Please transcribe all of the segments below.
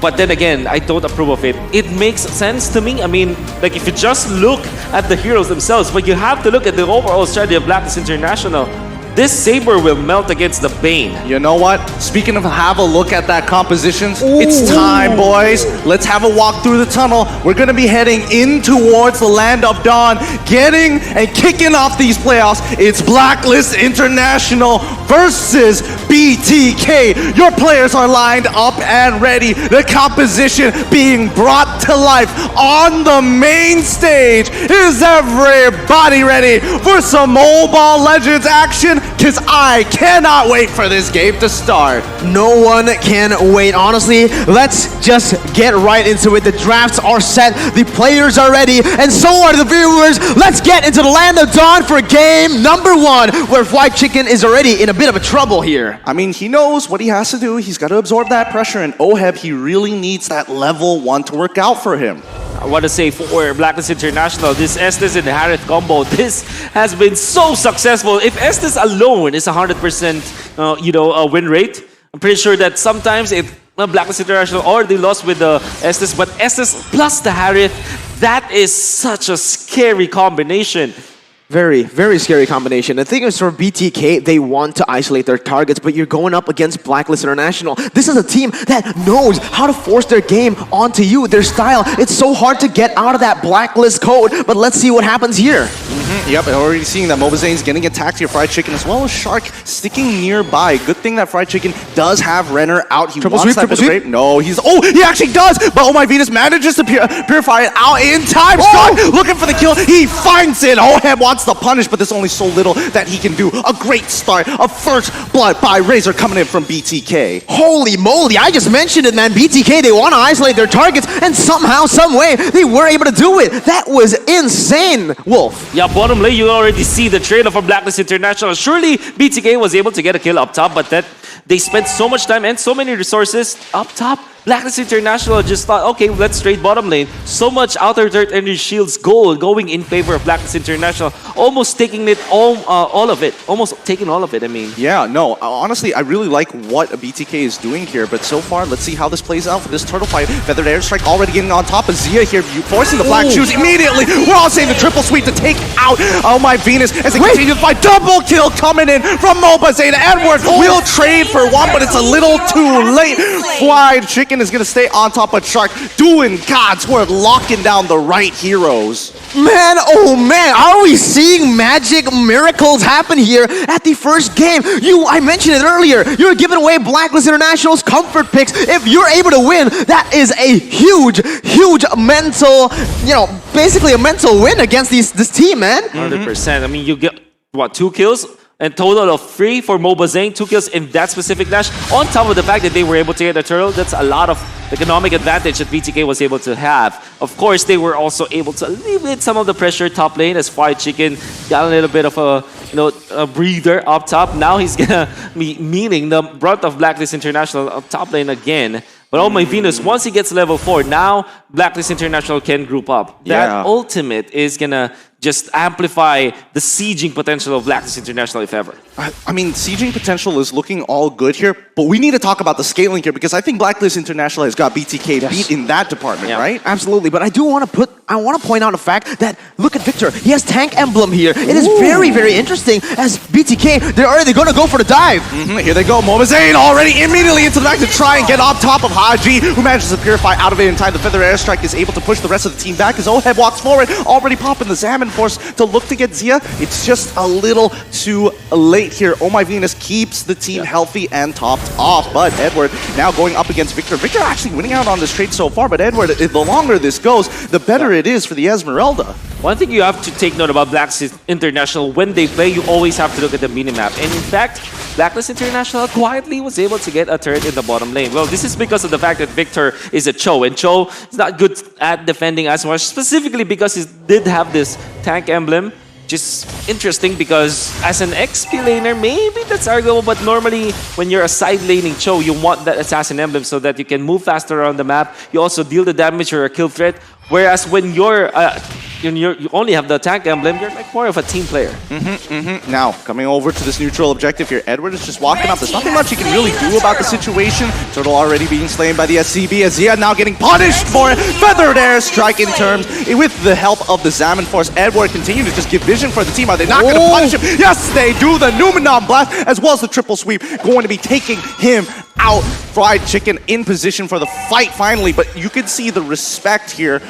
But then again, I don't approve of it. It makes sense to me. I mean, like if you just look at the heroes themselves, but you have to look at the overall strategy of Blacklist International. This Saber will melt against the Bane. You know what? Speaking of have a look at that compositions, it's time, boys. Let's have a walk through the tunnel. We're going to be heading in towards the Land of Dawn, getting and kicking off these playoffs. It's Blacklist International versus BTK. Your players are lined up and ready. The composition being brought to life on the main stage. Is everybody ready for some Mobile Legends action? Because I cannot wait for this game to start. No one can wait. Honestly, let's just get right into it. The drafts are set, the players are ready, and so are the viewers. Let's get into the Land of Dawn for game number 1, where White Chicken is already in a bit of a trouble here. I mean, he knows what he has to do. He's got to absorb that pressure, and Oheb, he really needs that level 1 to work out for him. I want to say for Blacklist International, this Estes and Harith combo, this has been so successful. If Estes alone is 100% win rate, I'm pretty sure that sometimes if Blacklist International already lost with the Estes, but Estes plus the Harith, that is such a scary combination. Very, very scary combination. The thing is, for BTK, they want to isolate their targets, but you're going up against Blacklist International. This is a team that knows how to force their game onto you, their style. It's so hard to get out of that Blacklist code, but let's see what happens here. Yep, already seeing that Mobazane's getting attacked here. Fried Chicken as well as Shark sticking nearby. Good thing that Fried Chicken does have Renner out. He wants that bit of rape. No, he actually does! But Oh My Venus manages to purify it out in time. Shark looking for the kill. He finds it. Oheb wants the punish, but there's only so little that he can do. A great start. A first blood by Razor coming in from BTK. Holy moly, I just mentioned it, man. BTK, they want to isolate their targets, and somehow, some way, they were able to do it. That was insane, Wolf. Yeah, bottom lane, you already see the trailer from Blacklist International. Surely BTK was able to get a kill up top, but that they spent so much time and so many resources up top. Blacklist International just thought, okay, let's trade bottom lane. So much outer dirt energy shields gold going in favor of Blacklist International, almost taking it all of it. Almost taking all of it, I mean. Yeah, no, honestly, I really like what BTK is doing here, but so far, let's see how this plays out for this turtle fight. Feathered Airstrike already getting on top of Zia here, forcing the black shoes immediately. We're all saying the triple sweep to take out Oh My Venus as they continue to fight. Double kill coming in from Mobazane. Edward will trade for one, but it's a little too late. Fried Chicken is going to stay on top of Shark, doing God's work, locking down the right heroes. Man, oh man, are we seeing magic miracles happen here at the first game? I mentioned it earlier, you're giving away Blacklist International's comfort picks. If you're able to win, that is a huge, huge mental, basically a mental win against this team, man. 100%. I mean, you get, what, 2 kills? And total of 3 for Mobazane, 2 kills in that specific dash. On top of the fact that they were able to get a turtle, that's a lot of economic advantage that BTK was able to have. Of course, they were also able to alleviate some of the pressure top lane as Fried Chicken got a little bit of a breather up top. Now he's gonna be meeting the brunt of Blacklist International up top lane again. But Oh My Venus, once he gets level 4, now Blacklist International can group up. That ultimate is gonna just amplify the sieging potential of Blacklist International, if ever. I mean, sieging potential is looking all good here, but we need to talk about the scaling here because I think Blacklist International has got BTK beat in that department, right? Absolutely, but I want to point out the fact that, look at Victor, he has tank emblem here. It is very, very interesting as BTK, they're already going to go for the dive. Here they go, Mobazane already immediately into the back to try and get on top of Haji, who manages to purify out of it in time. The Feather Airstrike is able to push the rest of the team back as Oheb walks forward, already popping the Salmon Force to look to get Zia. It's just a little too late here. Oh My Venus keeps the team healthy and topped off, but Edward now going up against Victor. Victor actually winning out on this trade so far, but Edward, the longer this goes, the better it is for the Esmeralda. One thing you have to take note about Blacklist International, when they play, you always have to look at the minimap. And in fact, Blacklist International quietly was able to get a turret in the bottom lane. Well, this is because of the fact that Victor is a Cho, and Cho is not good at defending as much, specifically because he did have this tank emblem. Just interesting because as an XP laner, maybe that's arguable, but normally when you're a side laning Cho, you want that assassin emblem so that you can move faster around the map. You also deal the damage or a kill threat. Whereas when you only have the tank emblem, you're like more of a team player. Now, coming over to this neutral objective here, Edward is just walking up. There's nothing much he can really do about the situation. Turtle already being slain by the SCB. Azia now getting punished for feathered airstrike in terms. With the help of the Zaman Force, Edward continue to just give vision for the team. Are they not going to punish him? Yes, they do. The Numenon Blast, as well as the triple sweep, going to be taking him out. Fried Chicken in position for the fight finally, but you can see the respect here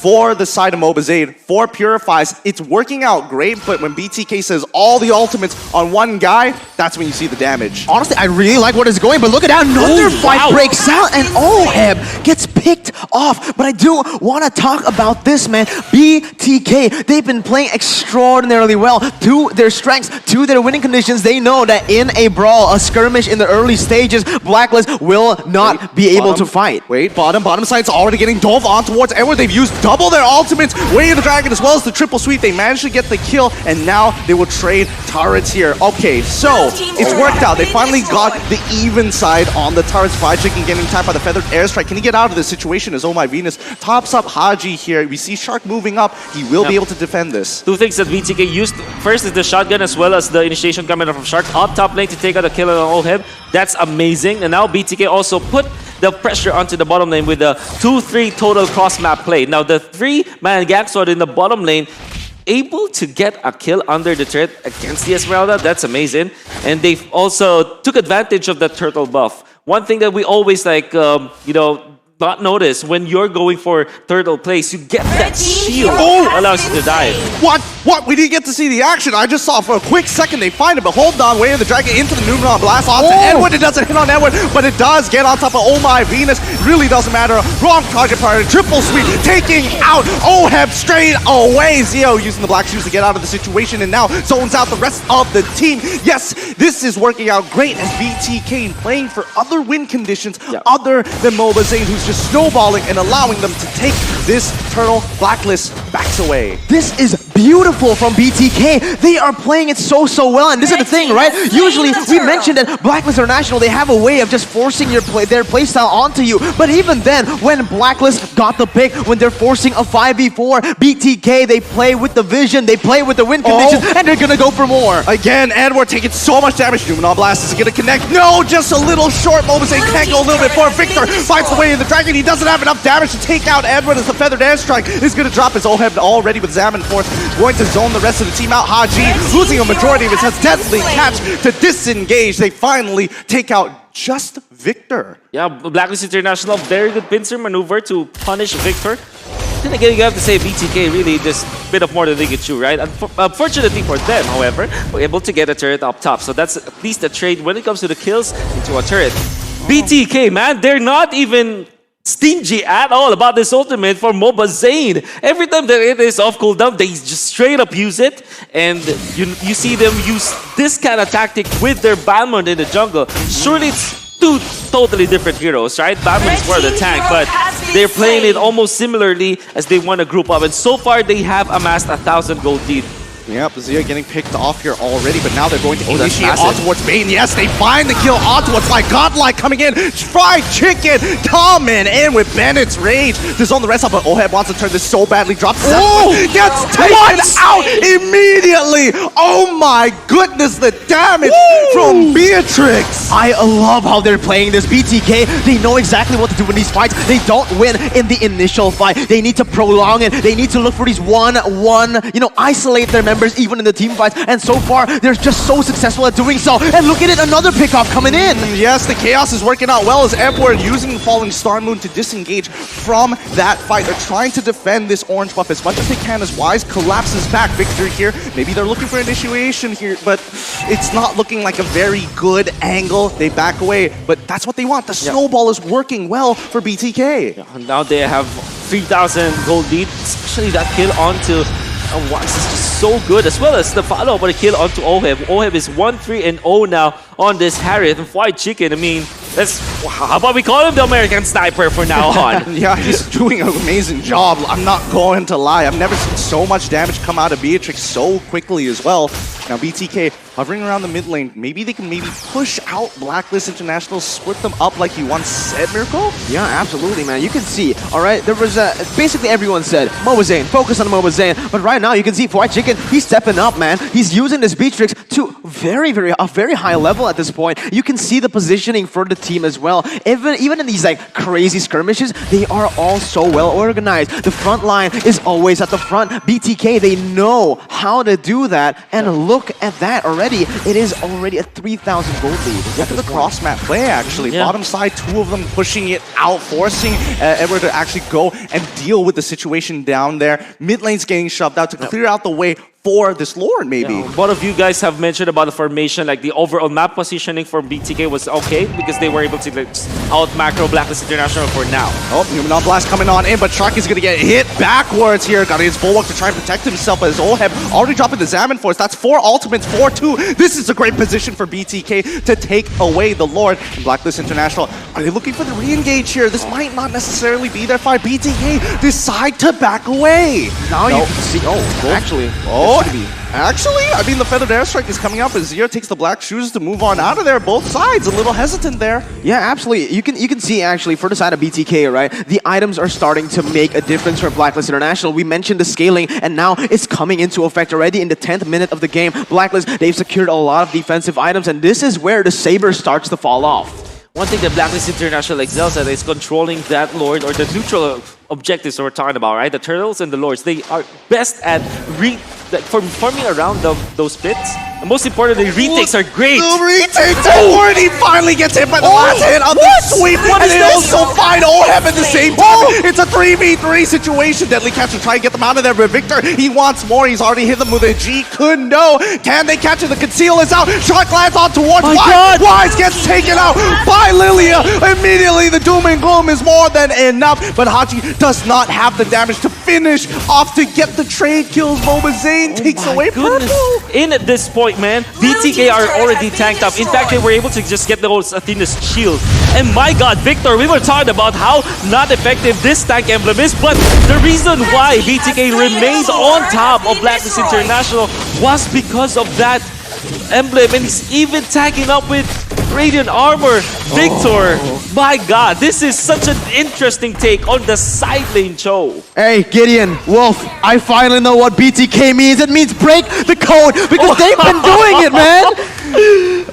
for the side of Mlbb, for Purifies. It's working out great, but when BTK says all the ultimates on one guy, that's when you see the damage. Honestly, I really like what is going, but look at that, another fight breaks out, and Mlbb gets picked off. But I do want to talk about this, man. BTK, they've been playing extraordinarily well. To their strengths, to their winning conditions, they know that in a brawl, a skirmish in the early stages, Blacklist will not be able to fight. Bottom side's already getting dove on towards Edward. They've used double their ultimates, Way of the Dragon as well as the triple sweep. They managed to get the kill, and now they will trade turrets here. Okay, so it's worked out. They finally got the even side on the turrets. Fried Chicken getting tapped by the feathered airstrike. Can he get out of this situation as Oh My Venus tops up Haji here? We see Shark moving up. He will be able to defend this. Two things that BTK used. First is the shotgun as well as the initiation coming up from Shark up top lane to take out a kill on Mlbb. That's amazing. And now BTK also put the pressure onto the bottom lane with the 2-3 total cross-map play. Now the 3-man gang sword in the bottom lane, able to get a kill under the turret against the Esmeralda. That's amazing. And they also took advantage of the turtle buff. One thing that we always not notice when you're going for turtle place, you get that shield. Allows you to dive. What? We didn't get to see the action. I just saw for a quick second they find it, but hold on, Way of the Dragon into the Numenon Blast onto Edward. It doesn't hit on Edward, but it does get on top of Oh My Venus. Really doesn't matter. Wrong target priority. Triple sweep, taking out Mlbb straight away. Zio using the black shoes to get out of the situation, and now zones out the rest of the team. Yes, this is working out great as BTK playing for other win conditions other than Mlbb, who's just snowballing and allowing them to take this Turtle Blacklist backs away. This is beautiful from BTK. They are playing it so well, and this is the thing, right? Usually, we mentioned that Blacklist International, they have a way of just forcing their playstyle onto you. But even then, when Blacklist got the pick, when they're forcing a 5v4, BTK, they play with the vision, they play with the win conditions, and they're gonna go for more. Again, Edward taking so much damage. Numenon Blast is gonna connect. No, just a little short. Mlbb can't go a little bit for Victor. Fights the Way of the Dragon. He doesn't have enough damage to take out Edward as the feathered airstrike is gonna drop his Mlbb already with Zaman Force. Going to zone the rest of the team out. Haji losing a majority of his has deadly catch to disengage. They finally take out just Victor. Yeah, Blacklist International, very good pincer maneuver to punish Victor. Then again, you have to say BTK really just bit of more than they could chew, right? Unfortunately for them, however, were able to get a turret up top. So that's at least a trade when it comes to the kills into a turret. BTK, man, they're not even stingy at all about this ultimate for Mlbb. Every time that it is off cooldown, they just straight up use it, and you see them use this kind of tactic with their Balmond in the jungle. Surely it's two totally different heroes, right? Balmond is more the tank, but they're playing it almost similarly as they want to group up, and so far they have amassed 1,000 gold lead. Yep, Zia getting picked off here already, but now they're going to initiate on towards Bane. Yes, they find the kill on towards my Godlike coming in. Fried Chicken coming in with Bennett's Rage. To zone the rest up, but Mlbb wants to turn this so badly. Drops gets taken out immediately. Oh my goodness, the damage from Beatrix. I love how they're playing this. BTK, they know exactly what to do in these fights. They don't win in the initial fight. They need to prolong it. They need to look for these isolate their members even in the team fights, and so far they're just so successful at doing so. And look at it, another pickoff coming in. Yes, the chaos is working out well as Edward using the Falling Star Moon to disengage from that fight. They're trying to defend this orange buff as much as they can as Wise collapses back. Victor here, maybe they're looking for initiation here, but it's not looking like a very good angle. They back away, but that's what they want. The snowball is working well for BTK. Yeah, now they have 3,000 gold lead, especially that kill onto Wise is just so good, as well as the follow-up with a kill onto Mlbb. Mlbb is 1-3-0 now on this Harriet. And Fried Chicken, I mean, how about we call him the American Sniper for now on? Yeah, he's doing an amazing job. I'm not going to lie. I've never seen so much damage come out of Beatrix so quickly as well. Now BTK hovering around the mid lane. Maybe they can push out Blacklist International, split them up like you once said, Miracle? Yeah, absolutely, man. You can see, all right, there was basically everyone said, Mobazane, focus on Mobazane. But right now, you can see White Chicken, he's stepping up, man. He's using this Beatrix to a very high level at this point. You can see the positioning for the team as well. Even in these like crazy skirmishes, they are all so well organized. The front line is always at the front. BTK, they know how to do that. And look at that already. It is already a 3,000 gold lead. Look at the cross-map play, actually. Yeah. Bottom side, two of them pushing it out, forcing Edward to actually go and deal with the situation down there. Mid lane's getting shoved out to clear out the way for this Lord, maybe. One of you guys have mentioned about the formation, like the overall map positioning for BTK was okay because they were able to like, out macro Blacklist International for now. Oh, Human on Blast coming on in, but Sharky's gonna get hit backwards here. Got his Bulwark to try and protect himself, but his Olheb already dropping the Zaman Force. That's 4 ultimates, 4-2. This is a great position for BTK to take away the Lord. And Blacklist International, are they looking for the re-engage here? This might not necessarily be their fight. BTK decide to back away. Now you can see, actually. Actually, I mean, the Feathered Airstrike is coming up as Zero takes the black shoes to move on out of there. Both sides a little hesitant there. Yeah, absolutely. You can see actually for the side of BTK, right? The items are starting to make a difference for Blacklist International. We mentioned the scaling, and now it's coming into effect already in the 10th minute of the game. Blacklist, they've secured a lot of defensive items, and this is where the Saber starts to fall off. One thing that Blacklist International excels at is controlling that Lord or the neutral objectives that we're talking about, right? The turtles and the lords, they are best at forming around those pits. And most importantly, retakes are great. The retakes, Edward, he finally gets hit by the last hit on the sweep. What and is they this? also find Olheb at the same time. It's a 3v3 situation. Deadly Catch to try and get them out of there, but Victor, he wants more. He's already hit them with a G. Couldn't know. Can they catch it? The conceal is out. Shot lands on towards Wise. Wise gets taken out by Lilia. Immediately, the doom and gloom is more than enough, but Hachi does not have the damage to finish off to get the trade kills. Mobazane takes away Goodness. purple. In at this point, man, BTK are already tanked up. In fact, they were able to just get the whole Athena's shield. And my god, Victor, we were talking about how not effective this tank emblem is, but the reason why BTK remained on top of Blacklist International was because of that emblem, and he's even tagging up with Radiant Armor. Victor, my god, this is such an interesting take on the side lane show. Hey, Gideon, Wolf, I finally know what BTK means. It means break the code because they've been doing it, man.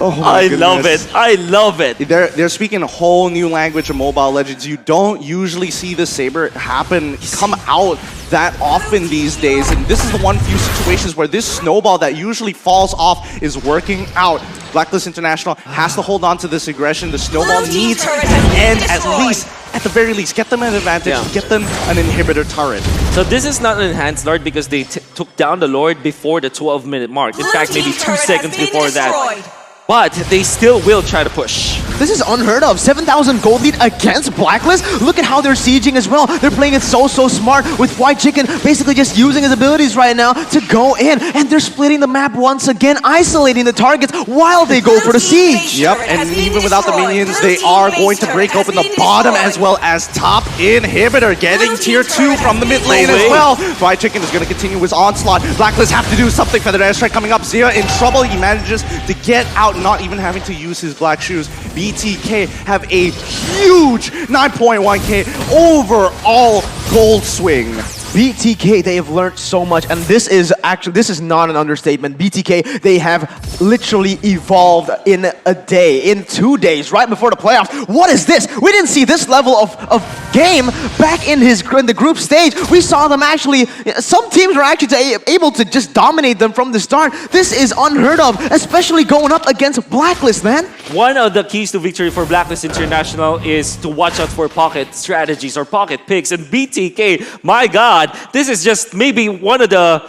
I love it. I love it. They're speaking a whole new language of Mobile Legends. You don't usually see the Saber come out that often these days, and this is the one few situations where this snowball that usually falls off is working out. Blacklist International has to hold on to this aggression. The snowball needs to end at the very least. Get them an advantage, get them an inhibitor turret. So this is not an enhanced Lord because they took down the Lord before the 12-minute mark. In fact, maybe 2 seconds before that. But they still will try to push. This is unheard of. 7,000 gold lead against Blacklist. Look at how they're sieging as well. They're playing it so smart with White Chicken basically just using his abilities right now to go in. And they're splitting the map once again, isolating the targets while they go for the siege. Yep, and even without the minions, they are going to break open the bottom as well as top inhibitor. Getting tier 2 from the mid lane as well. White Chicken is going to continue his onslaught. Blacklist have to do something for the airstrike coming up. Zero in trouble. He manages to get out, not even having to use his black shoes. BTK have a huge 9.1k overall gold swing. BTK, they have learned so much, and this is not an understatement. BTK, they have literally evolved in a day, in 2 days, right before the playoffs. What is this? We didn't see this level of game back in the group stage. We saw them actually, some teams were actually able to just dominate them from the start. This is unheard of, especially going up against Blacklist, man. One of the keys to victory for Blacklist International is to watch out for pocket strategies or pocket picks. And BTK, my god, this is just maybe one of the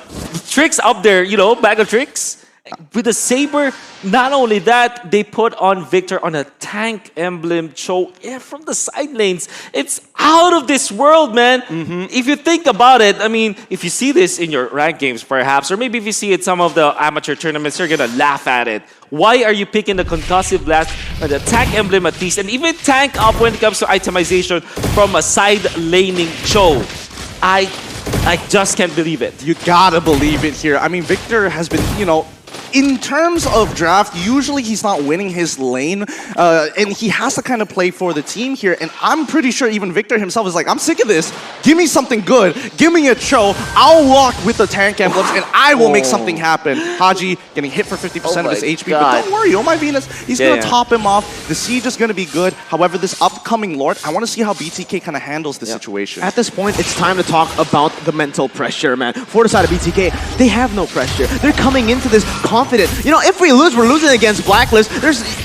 tricks up there, you know, bag of tricks. With the Saber, not only that, they put on Victor on a tank emblem choke from the side lanes. It's out of this world, man. If you think about it, I mean, if you see this in your ranked games perhaps, or maybe if you see it some of the amateur tournaments, you're gonna laugh at it. Why are you picking the concussive blast or the tank emblem at least, and even tank up when it comes to itemization from a side laning choke? I just can't believe it. You gotta believe it here. I mean, Victor has been, you know, in terms of draft, usually he's not winning his lane, and he has to kind of play for the team here. And I'm pretty sure even Victor himself is like, I'm sick of this. Give me something good. Give me a Cho. I'll walk with the tank emblems, and I will make something happen. Haji getting hit for 50% of his HP, but don't worry, oh my Venus, he's going to top him off. The siege is going to be good. However, this upcoming Lord, I want to see how BTK kind of handles the situation. At this point, it's time to talk about the mental pressure, man. For the side of BTK, they have no pressure. They're coming into this confident. You know, if we lose, we're losing against Blacklist.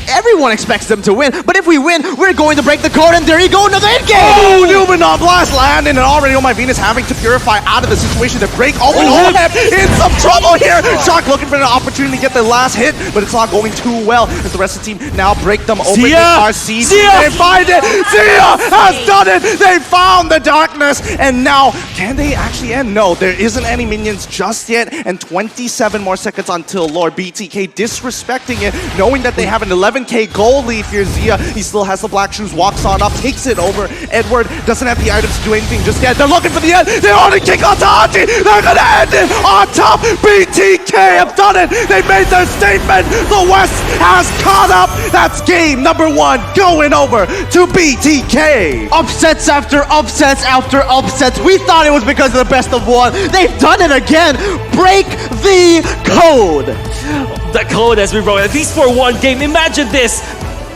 Everyone expects them to win, but if we win, we're going to break the code, and there you go, another hit game! Oh, Numenon Blast landing, and already Oh My Venus having to purify out of the situation to break open Olheb in some trouble here. Shock looking for an opportunity to get the last hit, but it's not going too well as the rest of the team now break them open. They are sieged. They find it. Zia has done it. They found the darkness, and now can they actually end? No, there isn't any minions just yet, and 27 more seconds until Lord. BTK disrespecting it, knowing that they have an 11k gold lead here. Zia, he still has the black shoes, walks on up, takes it over. Edward doesn't have the items to do anything just yet. They're looking for the end. They already kick on to Haji. They're gonna end it on top. BTK have done it. They made their statement. The West has caught up. That's game number 1 going over to BTK. Upsets after upsets after upsets. We thought it was because of the best of 1. They've done it again. Break the code. The code has been broken, at least for one game. Imagine this.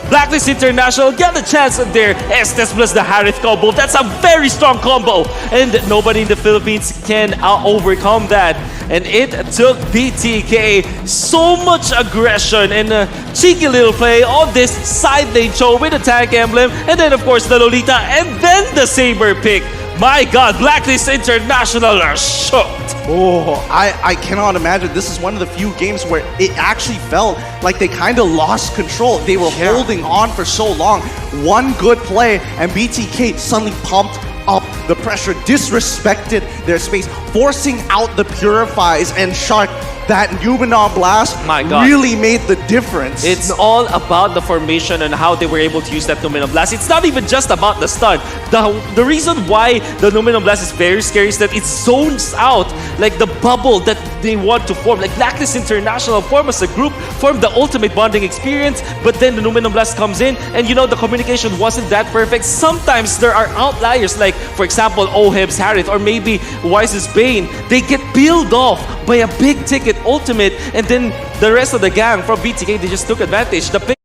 Blacklist International get the chance of their Estes plus the Harith combo. That's a very strong combo. And nobody in the Philippines can overcome that. And it took BTK so much aggression and a cheeky little play on this side lane Cho with the tank emblem. And then of course the Lolita and then the Saber pick. My God, Blacklist International are shocked. Oh, I cannot imagine. This is one of the few games where it actually felt like they kind of lost control. They were holding on for so long. One good play, and BTK suddenly pumped up the pressure, disrespected their space, forcing out the Purifies, and Shark, that Numenon Blast really made the difference. It's all about the formation and how they were able to use that Numenon Blast. It's not even just about the stun. The reason why the Numenon Blast is very scary is that it zones out like the bubble that they want to form. Like Blacklist International form as a group, form the ultimate bonding experience, but then the Numenon Blast comes in and you know the communication wasn't that perfect. Sometimes there are outliers like, for example, Oheb's Harith or maybe Wise's Bane. They get peeled off by a big ticket ultimate, and then the rest of the gang from BTK, they just took advantage. The pick